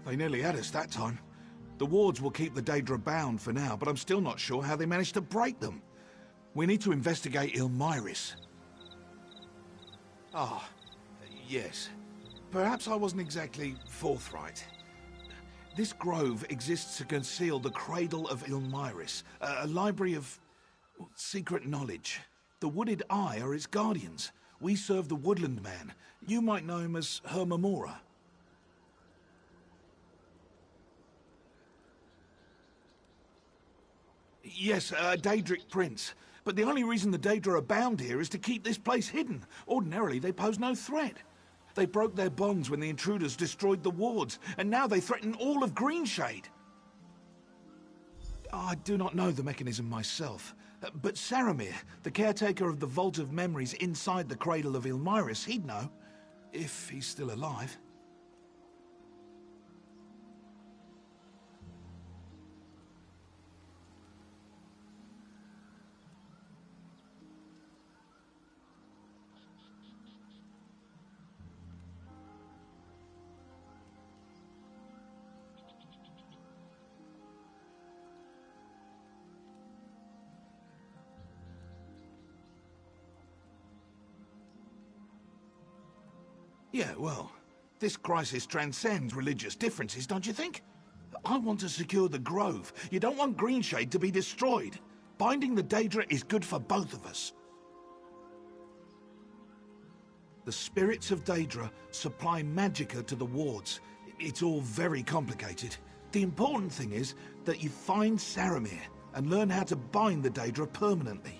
They nearly had us that time. The wards will keep the Daedra bound for now, but I'm still not sure how they managed to break them. We need to investigate Ilmyris. Ah, yes. Perhaps I wasn't exactly forthright. This grove exists to conceal the Cradle of Ilmyris, a library of secret knowledge. The Wooded Eye are its guardians. We serve the Woodland Man. You might know him as Hermamora. Yes, a Daedric prince. But the only reason the Daedra are bound here is to keep this place hidden. Ordinarily, they pose no threat. They broke their bonds when the intruders destroyed the wards, and now they threaten all of Greenshade. I do not know the mechanism myself, but Saramir, the caretaker of the Vault of Memories inside the Cradle of Ilmyris, he'd know, if he's still alive. Yeah, well, this crisis transcends religious differences, don't you think? I want to secure the Grove. You don't want Greenshade to be destroyed. Binding the Daedra is good for both of us. The spirits of Daedra supply magicka to the wards. It's all very complicated. The important thing is that you find Saramir and learn how to bind the Daedra permanently.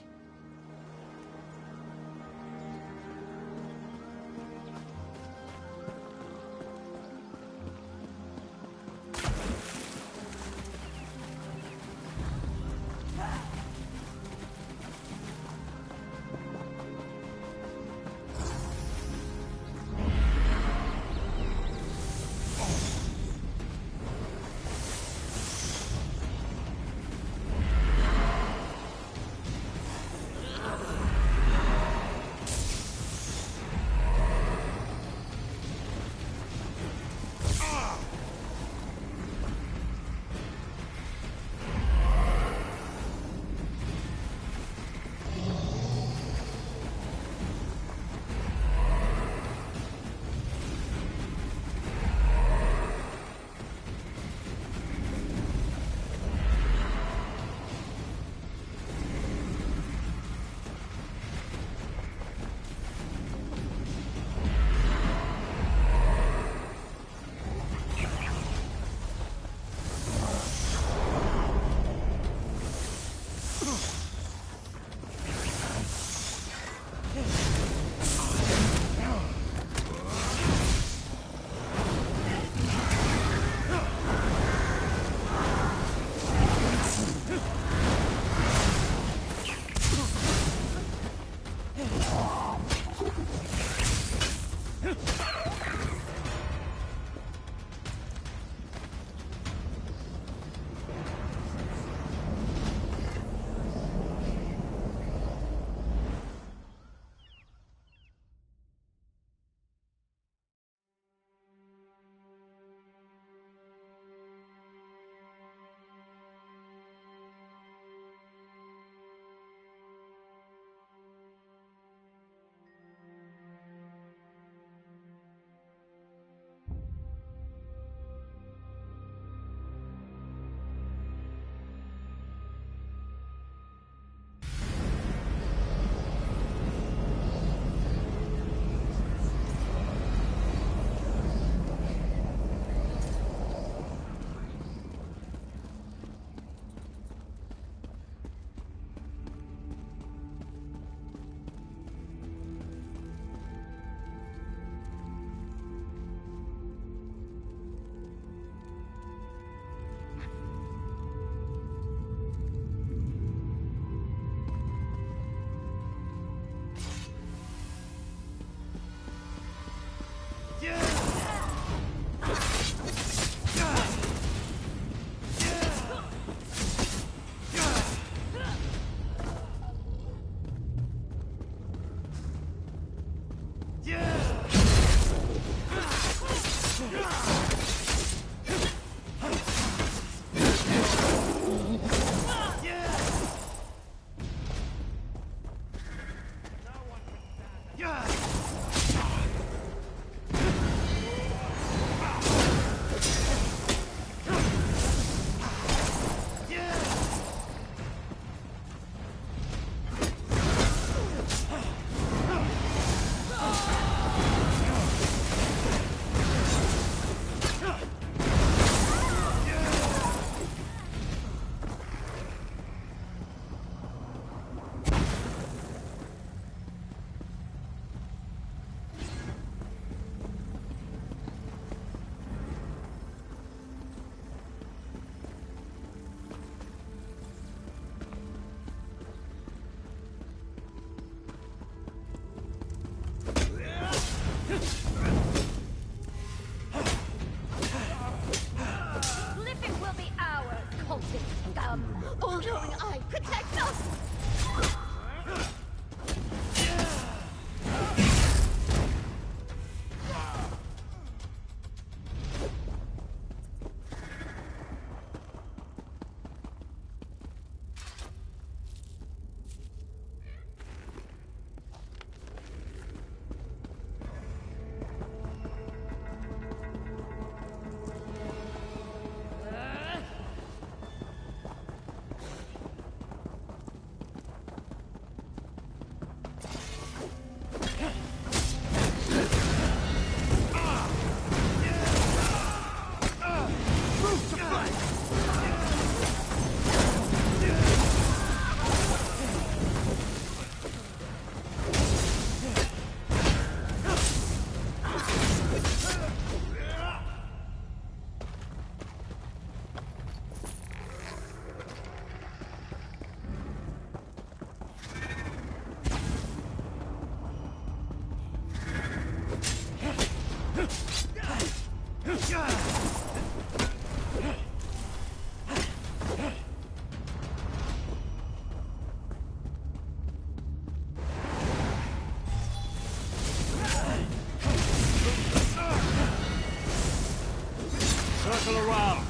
glowing eye, protect us! Circle around.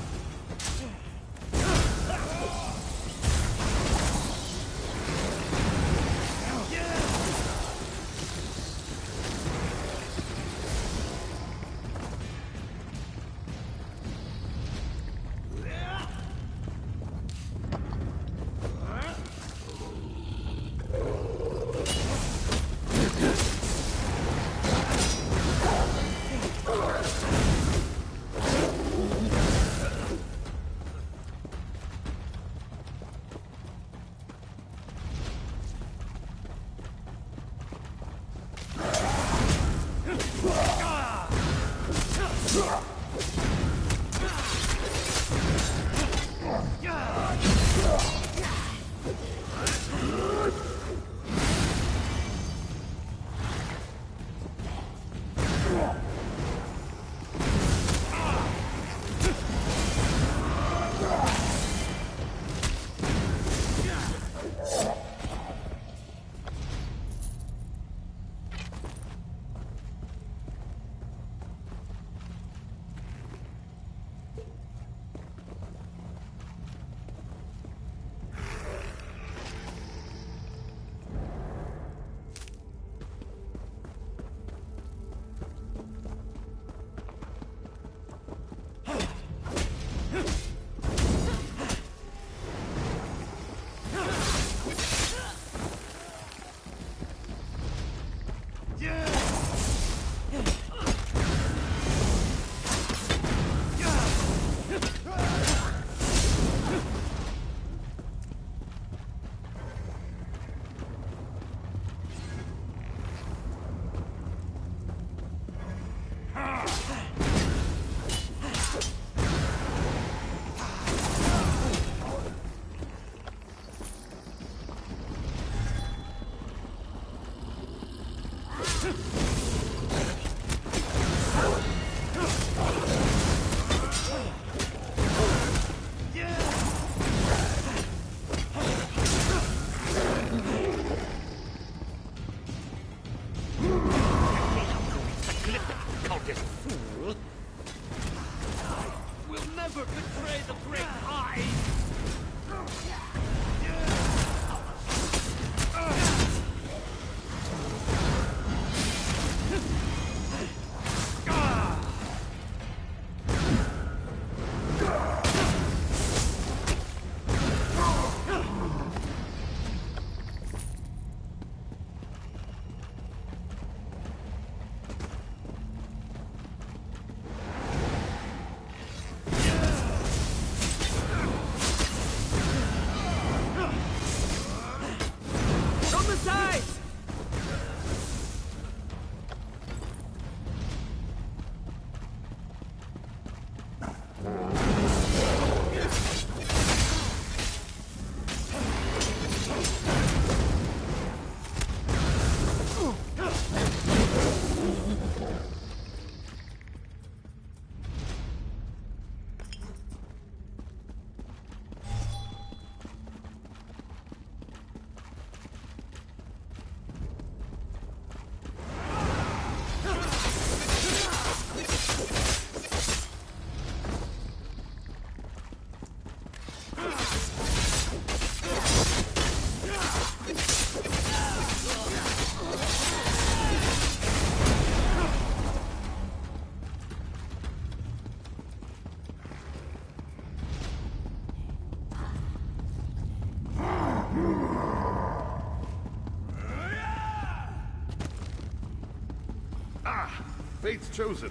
fate's chosen.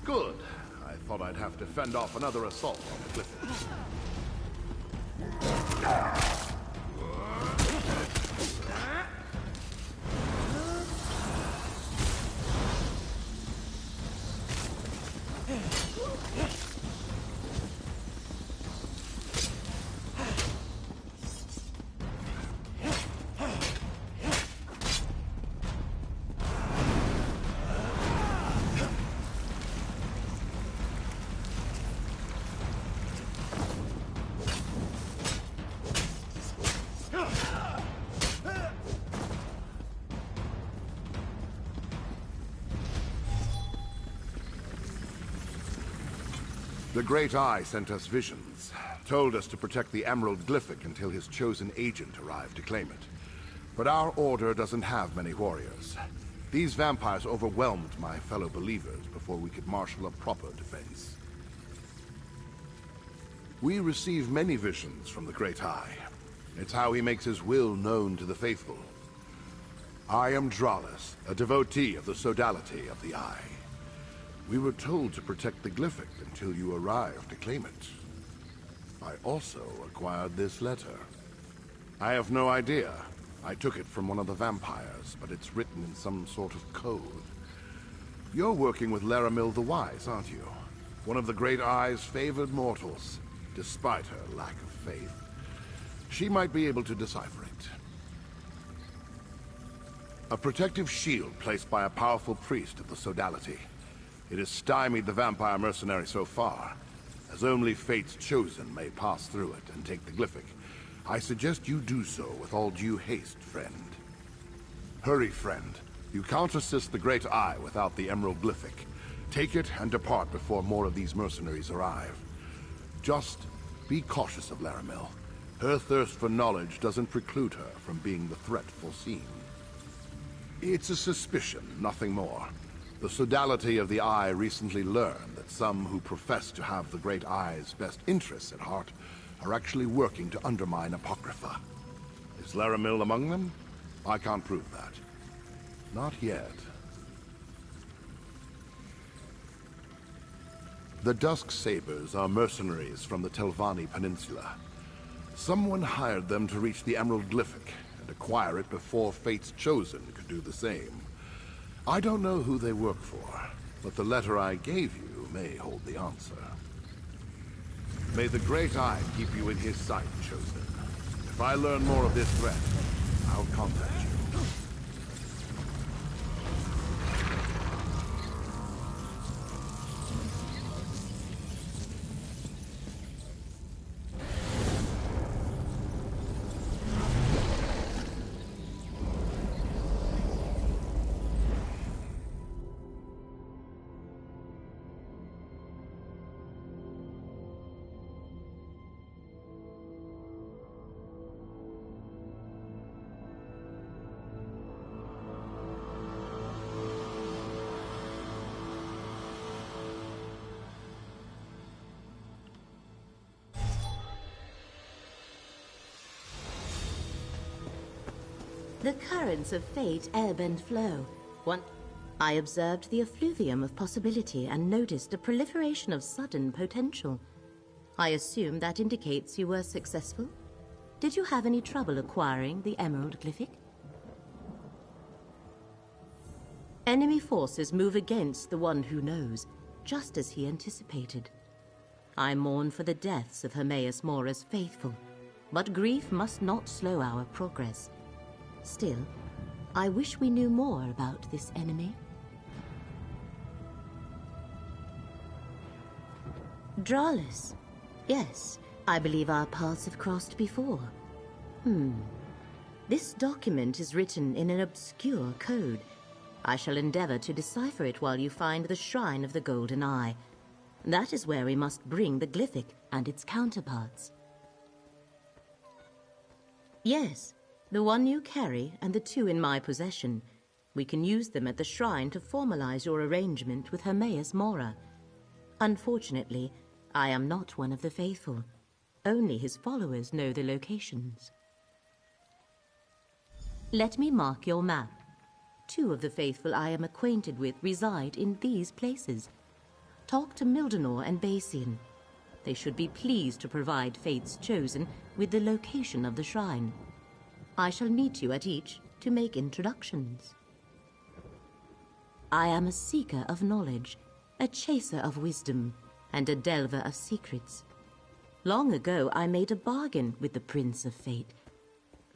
Good. I thought I'd have to fend off another assault on the cliff. The Great Eye sent us visions, told us to protect the Emerald Glyphic until his chosen agent arrived to claim it. But our order doesn't have many warriors. These vampires overwhelmed my fellow believers before we could marshal a proper defense. We receive many visions from the Great Eye. It's how he makes his will known to the faithful. I am Dralis, a devotee of the sodality of the Eye. We were told to protect the Glyphic until you arrived to claim it. I also acquired this letter. I have no idea. I took it from one of the vampires, but it's written in some sort of code. You're working with Laramil the Wise, aren't you? One of the Great Eye's favored mortals, despite her lack of faith. She might be able to decipher it. A protective shield placed by a powerful priest of the sodality. It has stymied the vampire mercenary so far, as only fate's chosen may pass through it and take the Glyphic. I suggest you do so with all due haste, friend. Hurry, friend. You can't assist the Great Eye without the Emerald Glyphic. Take it and depart before more of these mercenaries arrive. Just be cautious of Laramil. Her thirst for knowledge doesn't preclude her from being the threat foreseen. It's a suspicion, nothing more. The sodality of the Eye recently learned that some who profess to have the Great Eye's best interests at heart are actually working to undermine Apocrypha. Is Laramil among them? I can't prove that. Not yet. The Dusk Sabers are mercenaries from the Telvanni Peninsula. Someone hired them to reach the Emerald Glyphic and acquire it before Fate's Chosen could do the same. I don't know who they work for, but the letter I gave you may hold the answer. May the Great Eye keep you in his sight, Chosen. If I learn more of this threat, I'll contact you. The currents of fate ebb and flow. I observed the effluvium of possibility and noticed a proliferation of sudden potential. I assume that indicates you were successful? Did you have any trouble acquiring the Emerald Glyphic? Enemy forces move against the one who knows, just as he anticipated. I mourn for the deaths of Hermaeus Mora's faithful, but grief must not slow our progress. Still, I wish we knew more about this enemy. Dralis. Yes, I believe our paths have crossed before. This document is written in an obscure code. I shall endeavor to decipher it while you find the Shrine of the Golden Eye. That is where we must bring the Glyphic and its counterparts. Yes. The one you carry and the two in my possession. We can use them at the shrine to formalize your arrangement with Hermaeus Mora. Unfortunately, I am not one of the faithful. Only his followers know the locations. Let me mark your map. 2 of the faithful I am acquainted with reside in these places. Talk to Mildenor and Basian. They should be pleased to provide Fate's Chosen with the location of the shrine. I shall meet you at each to make introductions. I am a seeker of knowledge, a chaser of wisdom, and a delver of secrets. Long ago I made a bargain with the Prince of Fate.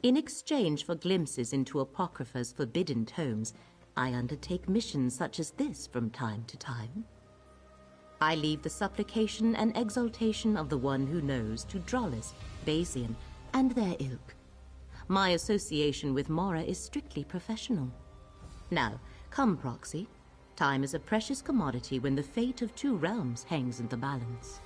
In exchange for glimpses into Apocrypha's forbidden tomes, I undertake missions such as this from time to time. I leave the supplication and exaltation of the one who knows to Drollis, Basian, and their ilk. My association with Mora is strictly professional. Now, come, Proxy. Time is a precious commodity when the fate of 2 realms hangs in the balance.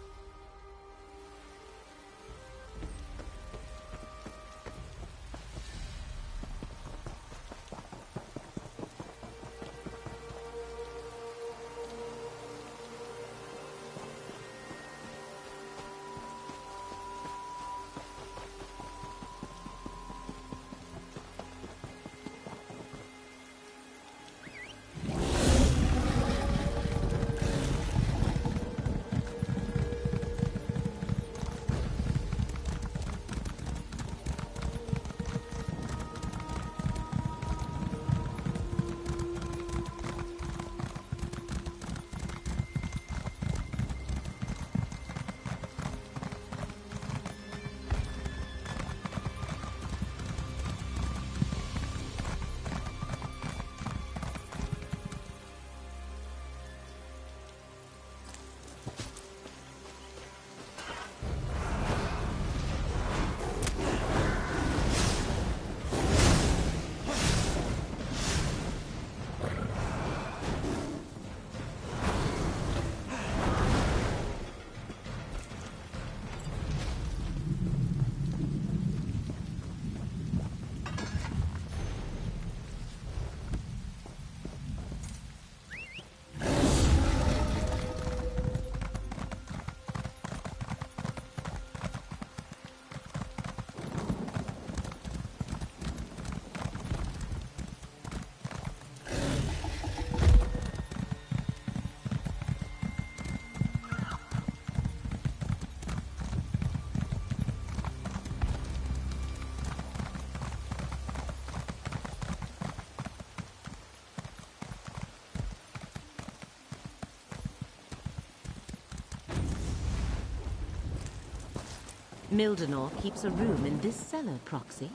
Mildenor keeps a room in this cellar, Proxy.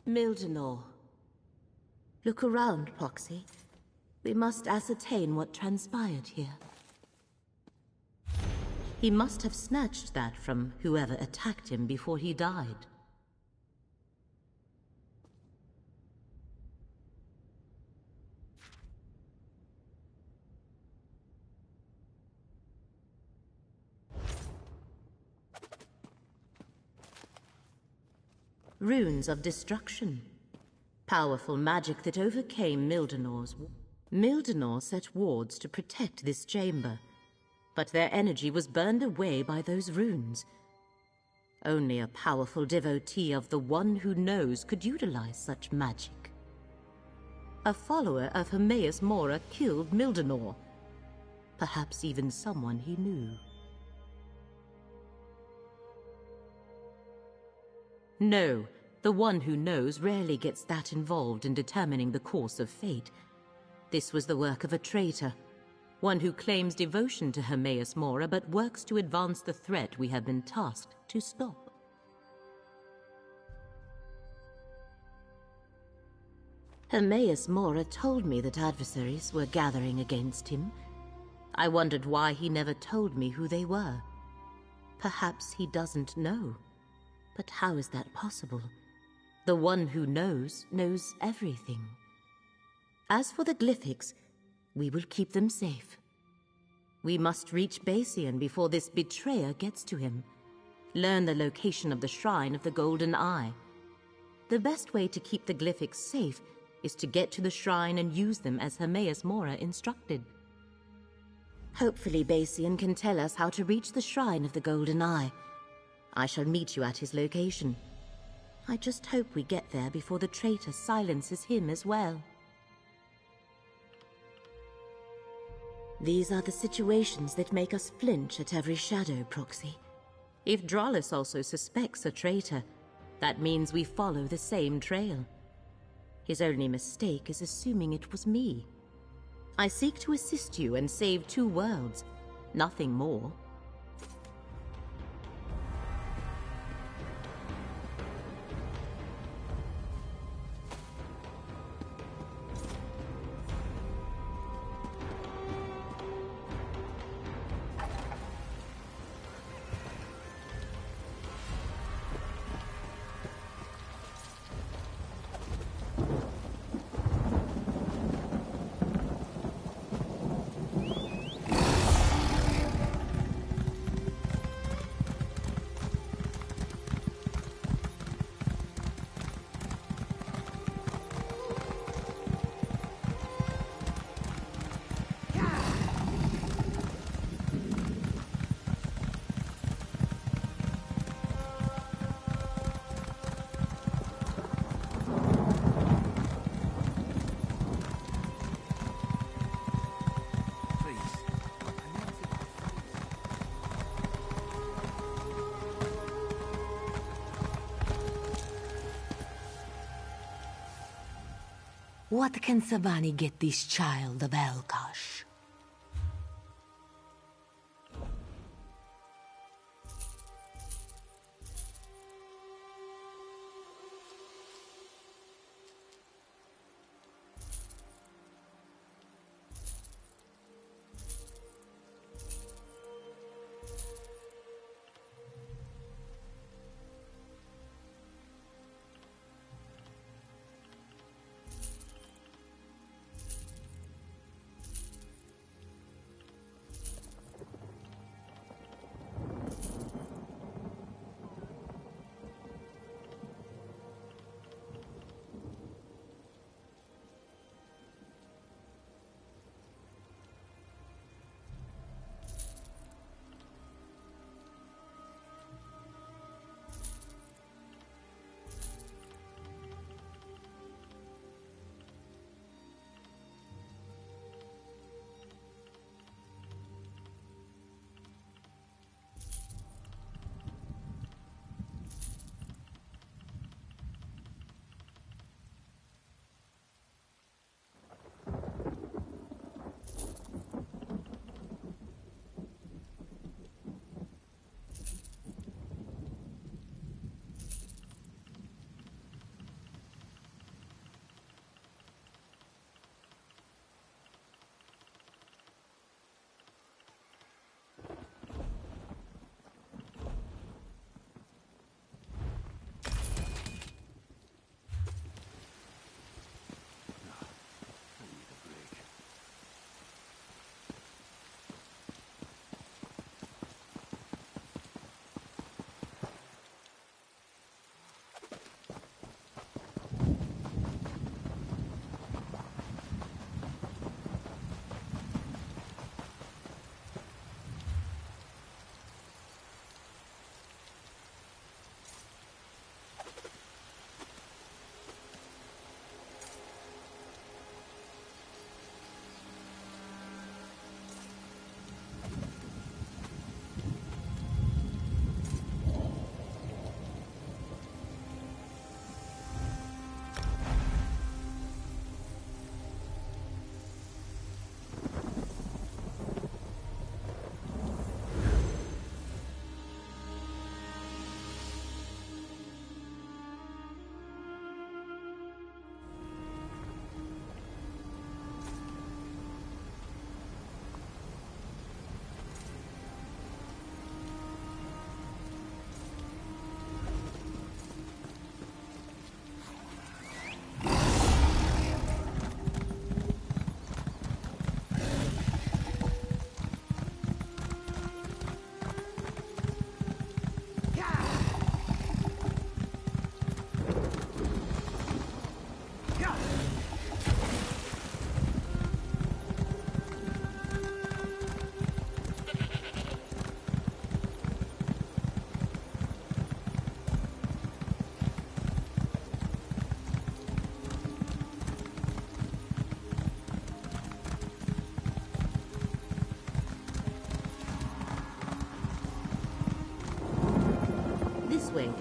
Mildenor. Look around, Proxy. We must ascertain what transpired here. He must have snatched that from whoever attacked him before he died. Runes of destruction. Powerful magic that overcame Mildenor's. Mildenor set wards to protect this chamber, but their energy was burned away by those runes. Only a powerful devotee of the one who knows could utilize such magic. A follower of Hermaeus Mora killed Mildenor. Perhaps even someone he knew. No, the one who knows rarely gets that involved in determining the course of fate. This was the work of a traitor, one who claims devotion to Hermaeus Mora but works to advance the threat we have been tasked to stop. Hermaeus Mora told me that adversaries were gathering against him. I wondered why he never told me who they were. Perhaps he doesn't know. But how is that possible? The one who knows everything. As for the Glyphics, we will keep them safe. We must reach Basian before this betrayer gets to him. Learn the location of the Shrine of the Golden Eye. The best way to keep the Glyphics safe is to get to the shrine and use them as Hermaeus Mora instructed. Hopefully Basian can tell us how to reach the Shrine of the Golden Eye. I shall meet you at his location. I just hope we get there before the traitor silences him as well. These are the situations that make us flinch at every shadow, Proxy. If Drollis also suspects a traitor, that means we follow the same trail. His only mistake is assuming it was me. I seek to assist you and save 2 worlds, nothing more. What can Savani get this child of Alkosh?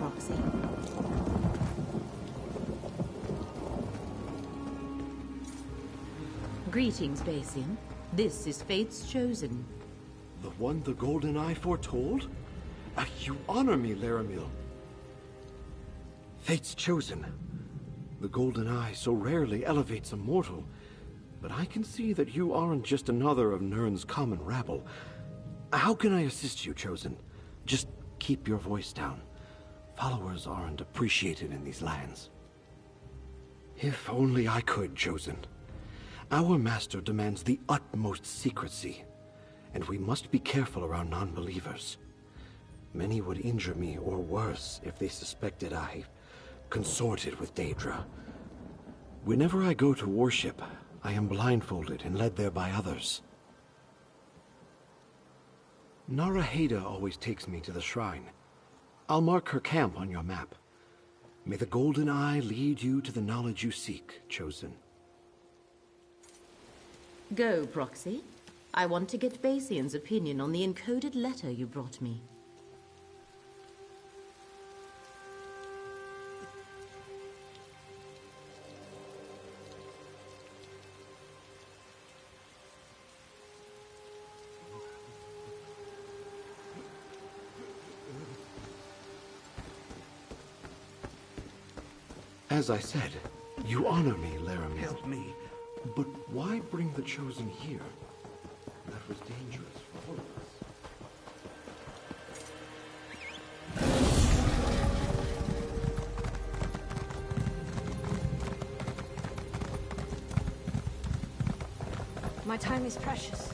Proxy. Greetings, Basian. This is Fate's Chosen. The one the Golden Eye foretold? You honor me, Laramil. Fate's Chosen. The Golden Eye so rarely elevates a mortal, but I can see that you aren't just another of Nirn's common rabble. How can I assist you, Chosen? Just keep your voice down. Followers aren't appreciated in these lands. If only I could, Chosen. Our master demands the utmost secrecy, and we must be careful around non-believers. Many would injure me, or worse, if they suspected I consorted with Daedra. Whenever I go to worship, I am blindfolded and led there by others. Naraheda always takes me to the shrine. I'll mark her camp on your map. May the Golden Eye lead you to the knowledge you seek, Chosen. Go, Proxy. I want to get Basian's opinion on the encoded letter you brought me. As I said, you honor me, Laramil. Help me. But why bring the Chosen here? That was dangerous for all of us. My time is precious.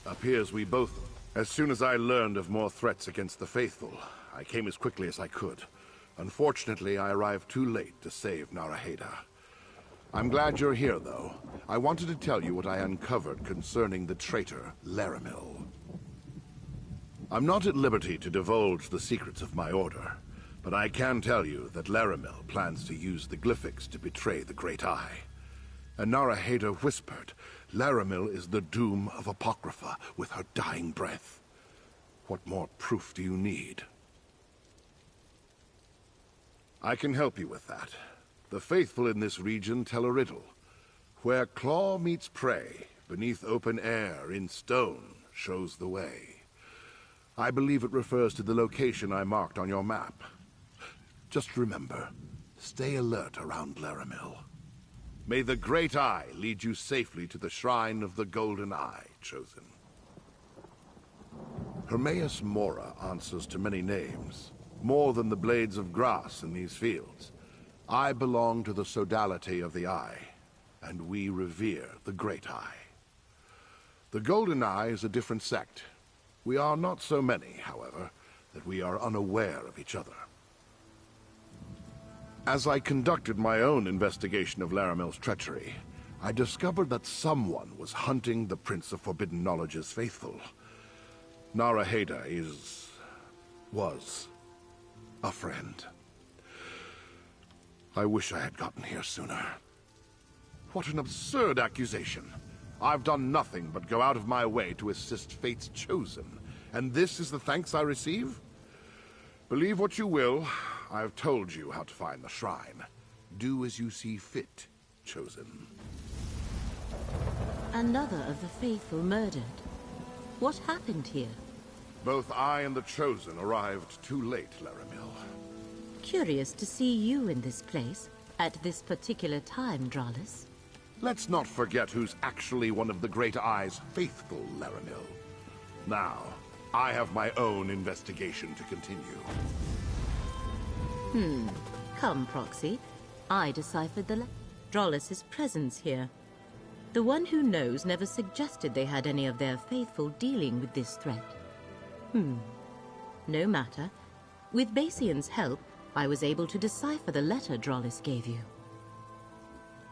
Appears we both... As soon as I learned of more threats against the Faithful, I came as quickly as I could. Unfortunately, I arrived too late to save Naraheda. I'm glad you're here, though. I wanted to tell you what I uncovered concerning the traitor, Laramil. I'm not at liberty to divulge the secrets of my order, but I can tell you that Laramil plans to use the Glyphics to betray the Great Eye. And Naraheda whispered, Laramil is the doom of Apocrypha with her dying breath. What more proof do you need? I can help you with that. The faithful in this region tell a riddle. Where claw meets prey, beneath open air, in stone, shows the way. I believe it refers to the location I marked on your map. Just remember, stay alert around Laramil. May the Great Eye lead you safely to the shrine of the Golden Eye, Chosen. Hermaeus Mora answers to many names, more than the blades of grass in these fields. I belong to the sodality of the Eye, and we revere the Great Eye. The Golden Eye is a different sect. We are not so many, however, that we are unaware of each other. As I conducted my own investigation of Laramil's treachery, I discovered that someone was hunting the Prince of Forbidden Knowledge's faithful. Naraheda was a friend. I wish I had gotten here sooner. What an absurd accusation. I've done nothing but go out of my way to assist Fate's Chosen, and this is the thanks I receive? Believe what you will, I've told you how to find the shrine. Do as you see fit, Chosen. Another of the faithful murdered. What happened here? Both I and the Chosen arrived too late, Laramil. Curious to see you in this place, at this particular time, Dralis. Let's not forget who's actually one of the Great Eye's faithful, Laramil. Now, I have my own investigation to continue. Come, Proxy. I deciphered the Dralis's presence here. The one who knows never suggested they had any of their faithful dealing with this threat. No matter. With Basian's help, I was able to decipher the letter Dralis gave you.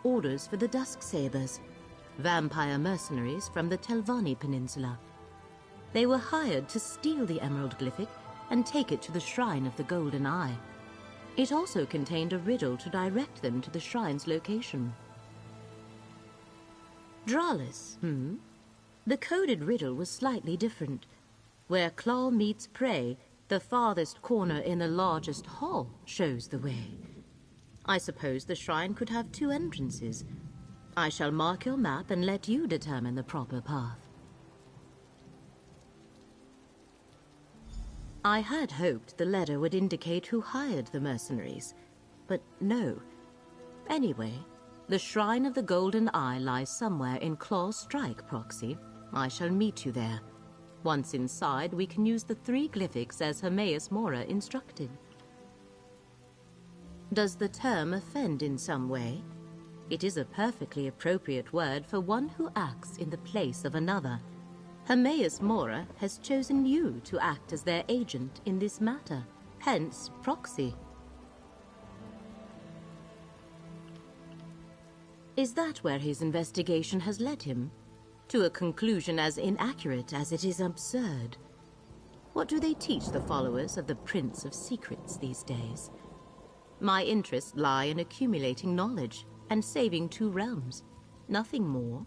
Orders for the Dusksabers, vampire mercenaries from the Telvanni Peninsula. They were hired to steal the Emerald Glyphic and take it to the Shrine of the Golden Eye. It also contained a riddle to direct them to the shrine's location. Dralis, The coded riddle was slightly different. Where claw meets prey, the farthest corner in the largest hall shows the way. I suppose the shrine could have 2 entrances. I shall mark your map and let you determine the proper path. I had hoped the letter would indicate who hired the mercenaries, but no. Anyway, the Shrine of the Golden Eye lies somewhere in Claw Strike, Proxy. I shall meet you there. Once inside, we can use the 3 glyphics as Hermaeus Mora instructed. Does the term offend in some way? It is a perfectly appropriate word for one who acts in the place of another. Hermaeus Mora has chosen you to act as their agent in this matter, hence Proxy. Is that where his investigation has led him? To a conclusion as inaccurate as it is absurd. What do they teach the followers of the Prince of Secrets these days? My interests lie in accumulating knowledge and saving 2 realms. Nothing more.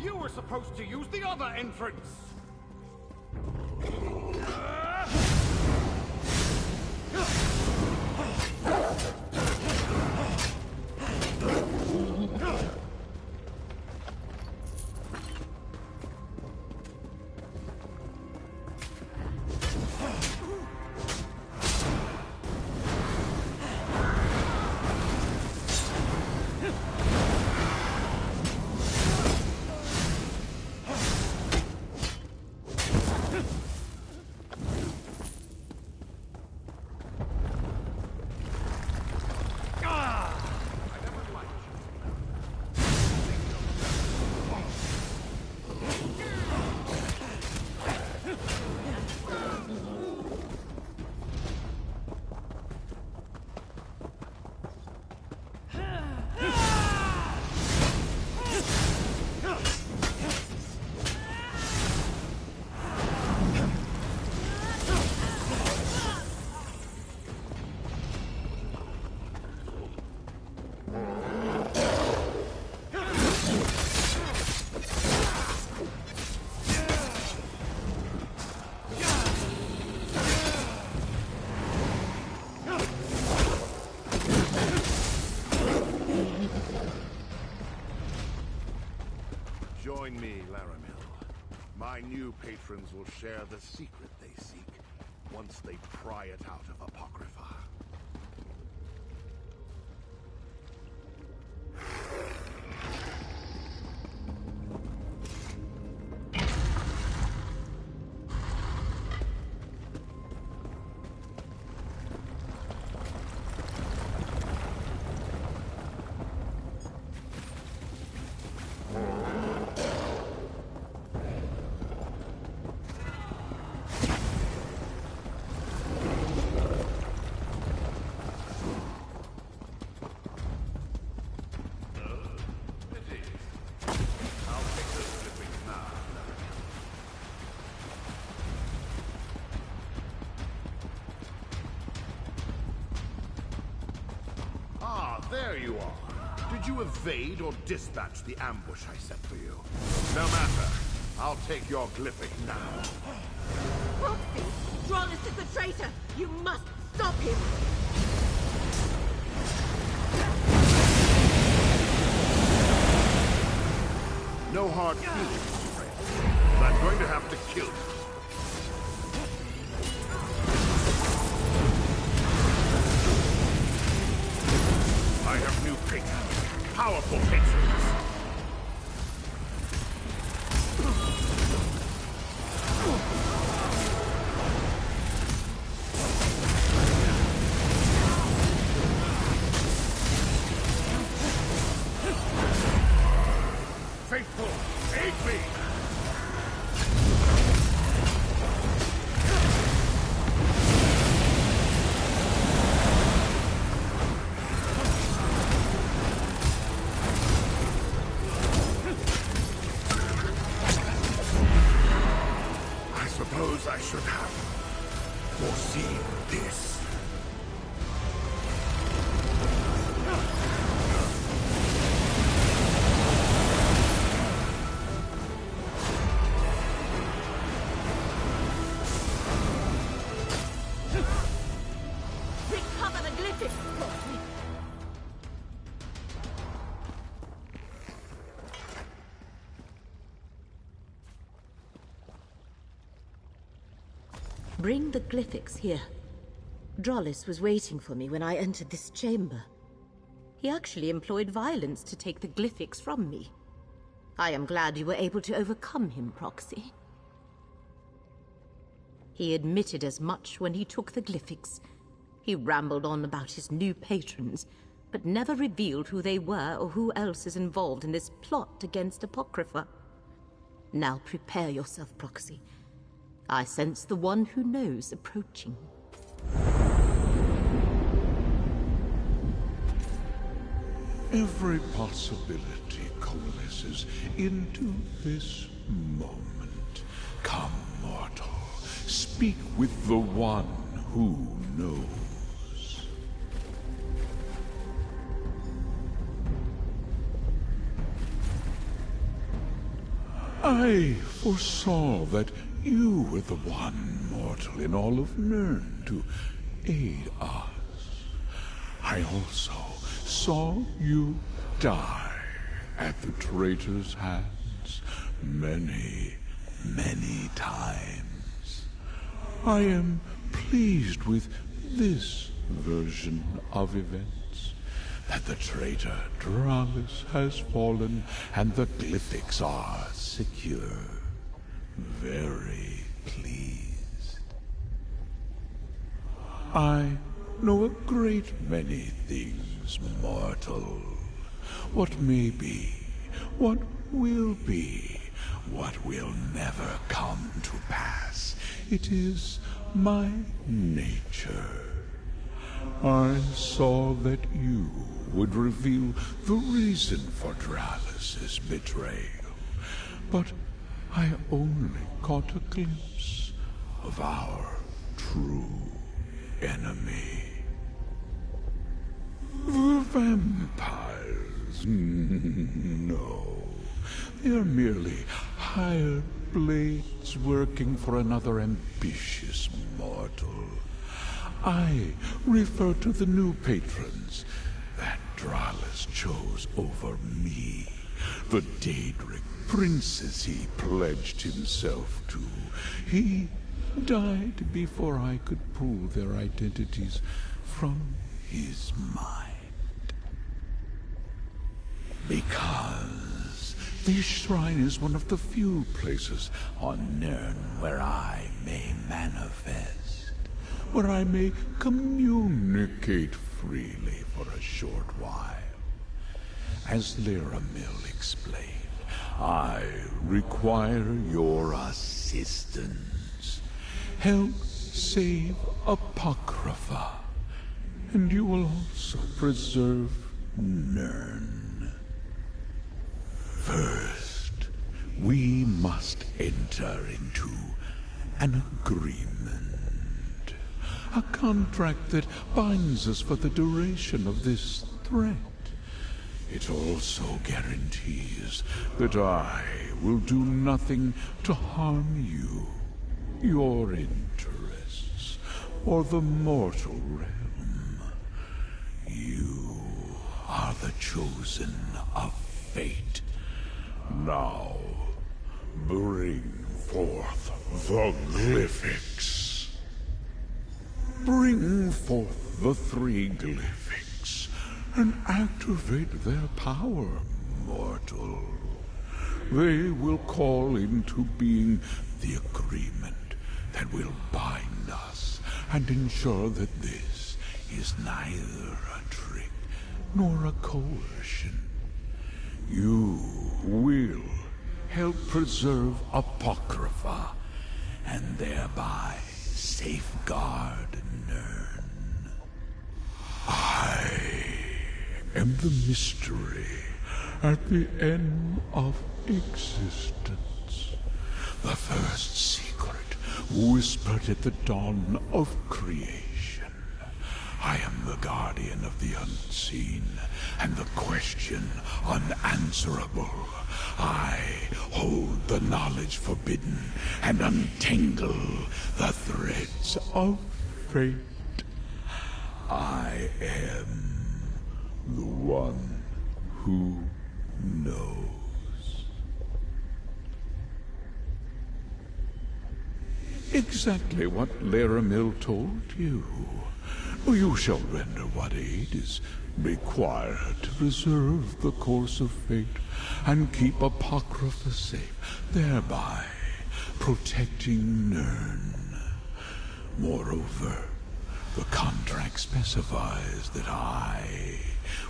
You were supposed to use the other entrance! Join me, Laramil. My new patrons will share the secret they seek once they pry it out of Apocrypha. There you are. Did you evade or dispatch the ambush I set for you? No matter. I'll take your glyphic now. Proxy! Drollis is a traitor! You must stop him! No hard feelings, friend. But I'm going to have to kill you. I have new patrons. Powerful patrons. Faithful, aid me! I should have foreseen this. Recover the glyphics, Proxy! Bring the glyphics here. Drollis was waiting for me when I entered this chamber. He actually employed violence to take the glyphics from me. I am glad you were able to overcome him, Proxy. He admitted as much when he took the glyphics. He rambled on about his new patrons, but never revealed who they were or who else is involved in this plot against Apocrypha. Now prepare yourself, Proxy. I sense the one who knows approaching. Every possibility coalesces into this moment. Come, mortal, speak with the one who knows. I foresaw that you were the one mortal in all of Nirn to aid us. I also saw you die at the traitor's hands many, many times. I am pleased with this version of events, that the traitor Dralis has fallen and the glyphics are secure. Very pleased. I know a great many things, mortal. What may be, what will be, what will never come to pass. It is my nature. I saw that you would reveal the reason for Dralis's betrayal, but I only caught a glimpse of our true enemy. The vampires? No. They are merely hired blades working for another ambitious mortal. I refer to the new patrons that Dralis chose over me, the Daedric princes he pledged himself to. He died before I could pull their identities from his mind. Because this shrine is one of the few places on Nirn where I may manifest, where I may communicate freely for a short while. As Laramil explained, I require your assistance. Help save Apocrypha, and you will also preserve Nirn. First, we must enter into an agreement. A contract that binds us for the duration of this threat. It also guarantees that I will do nothing to harm you, your interests, or the mortal realm. You are the chosen of fate. Now, bring forth the glyphics. Bring forth the 3 glyphics and activate their power, mortal. They will call into being the agreement that will bind us and ensure that this is neither a trick nor a coercion. You will help preserve Apocrypha and thereby safeguard Nirn. I am the mystery at the end of existence. The first secret whispered at the dawn of creation. I am the guardian of the unseen, and the question unanswerable. I hold the knowledge forbidden, and untangle the threads of fate. I am the one who knows. Exactly what Laramil told you. You shall render what aid is required to preserve the course of fate and keep Apocrypha safe, thereby protecting Nirn. Moreover, the contract specifies that I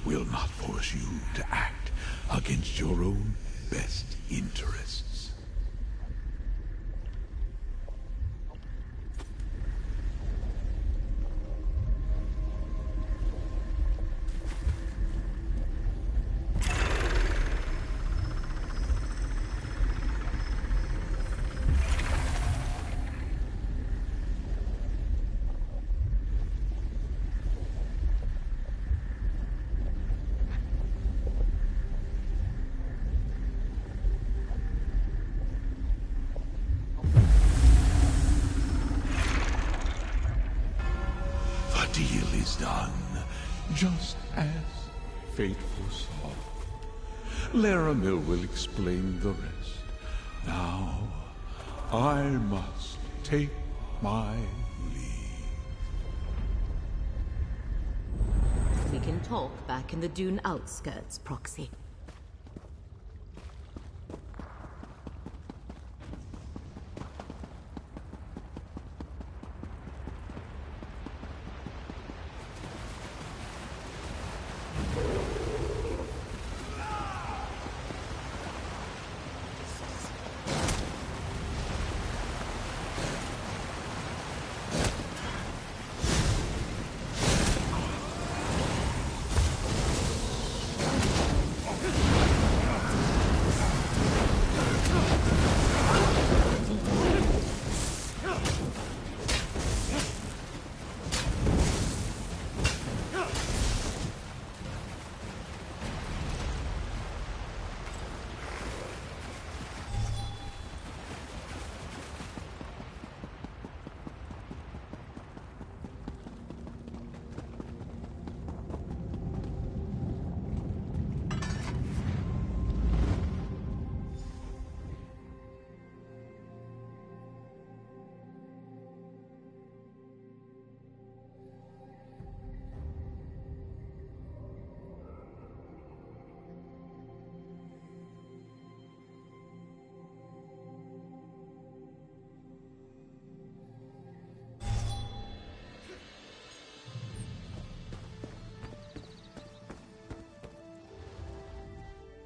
will not force you to act against your own best interests. just as fate foresaw. Laramil will explain the rest. Now, I must take my leave. We can talk back in the dune outskirts, Proxy.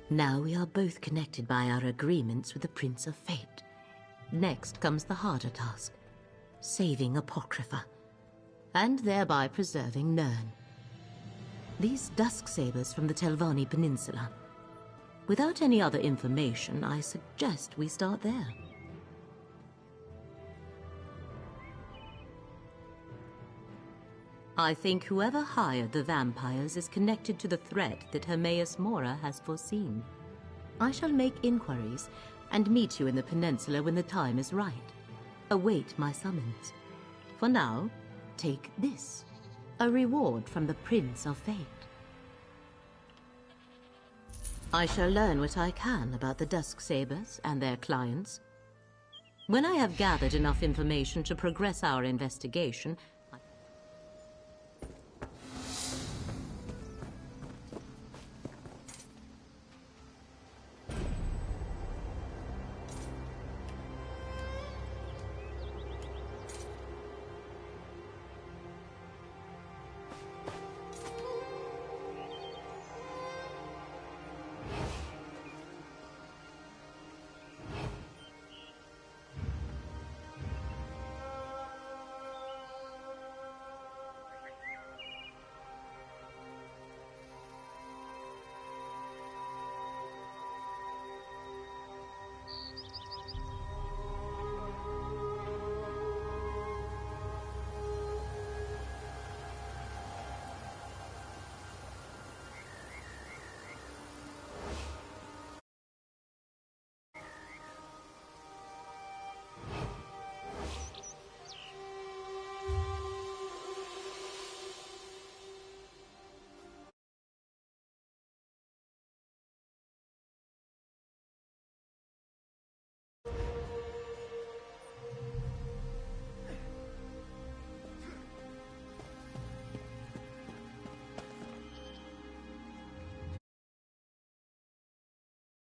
Now we are both connected by our agreements with the Prince of Fate. Next comes the harder task, saving Apocrypha, and thereby preserving Nirn. These dusk sabers from the Telvanni Peninsula. Without any other information, I suggest we start there. I think whoever hired the vampires is connected to the threat that Hermaeus Mora has foreseen. I shall make inquiries and meet you in the peninsula when the time is right. Await my summons. For now, take this, a reward from the Prince of Fate. I shall learn what I can about the Dusk Sabers and their clients. When I have gathered enough information to progress our investigation,